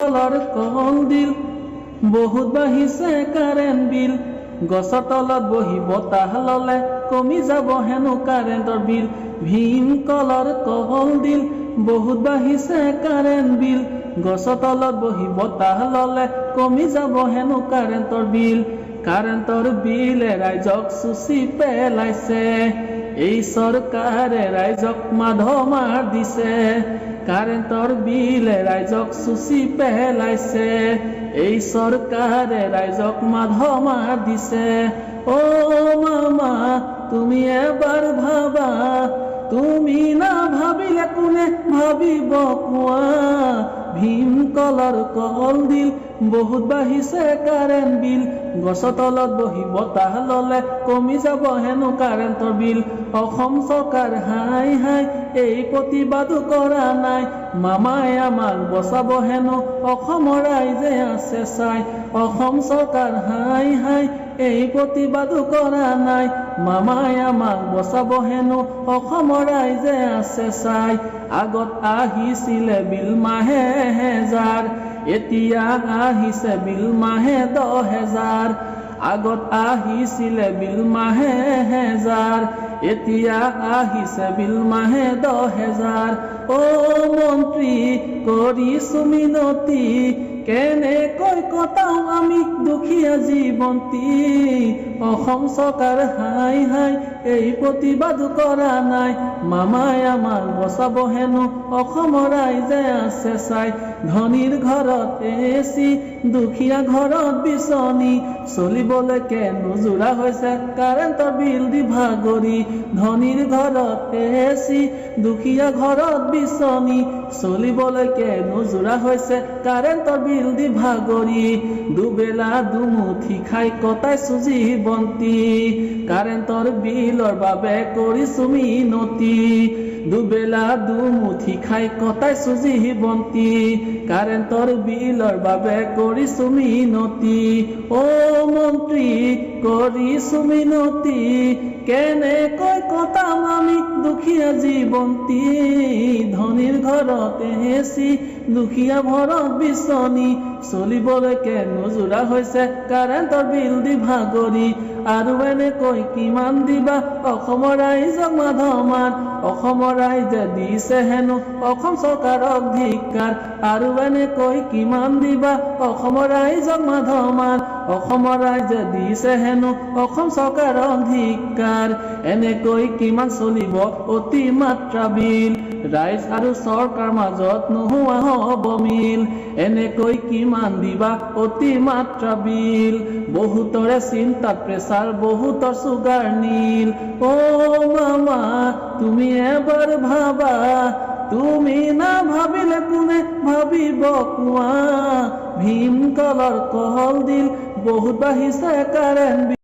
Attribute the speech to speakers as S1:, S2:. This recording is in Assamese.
S1: কলৰ কল দিল বহুত বাঢ়িছে কাৰেণ্ট বিল গছৰ তলত বহি বতাহ ললে কমি যাব হেনো কাৰেণ্টৰ বিল ভীম কলৰ কল দিল বহুত বাঢ়িছে কাৰেণ্ট বিল গছৰ তলত বহি বতাহ ললে কমি যাব হেনো কাৰেণ্টৰ বিল ৰাইজক চুচি পেলাইছে এই চৰকাৰে ৰাইজক মাধমাৰ দিছে কাৰেণ্টৰ বিল ৰাইজক চুচি পেলাইছে এই চৰকাৰে ৰাইজক মাধমাৰ দিছে অ মামা তুমি এবাৰ ভাবা তুমি না ভাবিলে কোনে ভাবিব কোৱা ভীম কলৰ কল দিল বহুত বাঢ়িছে কাৰেণ্ট বিল গছৰ তলত বহি বতাহ ললে কমি যাব হেনো কাৰেণ্টৰ বিল অসম চৰকাৰ হাই হাই এই প্ৰতিবাদো কৰা নাই মামাই আমাক বচাব হেনো অসমৰ ৰাইজে আছে চাই অসম চৰকাৰ হাই হাই এই প্ৰতিবাদো কৰা নাই মামাই আমাক বচাব হেনো অসমৰ ৰাইজে আছে চাই আগত আহিছিলে বিল মাহে হেজাৰ এতিয়া আহিছে বিল মাহে 10,000 আগত আহিছিলে বিল মাহে হেজাৰ এতিয়া আহিছে বিল মাহে 10,000 অ মন্ত্ৰী কৰিছো মিনতি কেনেকৈ কটাও আমি দুখীয়া জীৱন্তী অসম চৰকাৰ হাই হাই এই প্ৰতিবাদ কৰা নাই মামাই আমাক বচাব হেনো অসমৰ ৰাইজে আছে চাই ধনীৰ ঘৰত এচি দুখীয়া ঘৰত বিচনী চলিবলৈকে নোজোৰা হৈছে কাৰেণ্টৰ বিল দি ভাগৰি ধনীৰ ঘৰত এচি দুখীয়া ঘৰত বিচনী চলিবলৈকে নোজোৰা হৈছে কাৰেণ্টৰ বিল দি ভাগৰি দুবেলা দুমুঠি খাই কটাইছো জীৱন্তী কাৰেণ্টৰ বিলৰ বাবে কৰিছো মিনতি দুবেলা দুমুঠি খাই কটাইছো জীৱন্তী কাৰেণ্টৰ বিলৰ বাবে কৰিছো মিনতি অ মন্ত্ৰী কৰিছো মিনতি কেনেকৈ কটাম আমি দুখীয়া জীৱন্তী ধনীৰ ঘৰত এচি দুখীয়া ঘৰত বিচনী চলিবলৈকে নোজোৰা হৈছে কাৰেণ্টৰ বিল দি ভাগৰি আৰু এনেকৈ কিমান দিবা অসমৰ ৰাইজক মাধমাৰ অসমৰ ৰাইজে দিছে হেনো অসম চৰকাৰক ধিক্কাৰ আৰু এনেকৈ কিমান দিবা অসমৰ ৰাইজক মাধমাৰ অসমৰ ৰাইজে দিছে হেনো অসম চৰকাৰক ধিক্কাৰ এনেকৈ কিমান চলিব অতি মাত্ৰা বিল ৰাইজ আৰু চৰকাৰ মাজত নোহোৱা হ'ব মিল এনেকৈ কিমান দিবা অতি মাত্ৰা বিল বহুতৰে চিন্তাত প্ৰেছাৰ বহুতৰ চুগাৰ নীল অ মামা তুমি এবাৰ ভাবা তুমি না ভাবিলে কোনে ভাবিব কোৱা ভীম কলৰ কল দিল বহুত বাঢ়িছে কাৰেণ্ট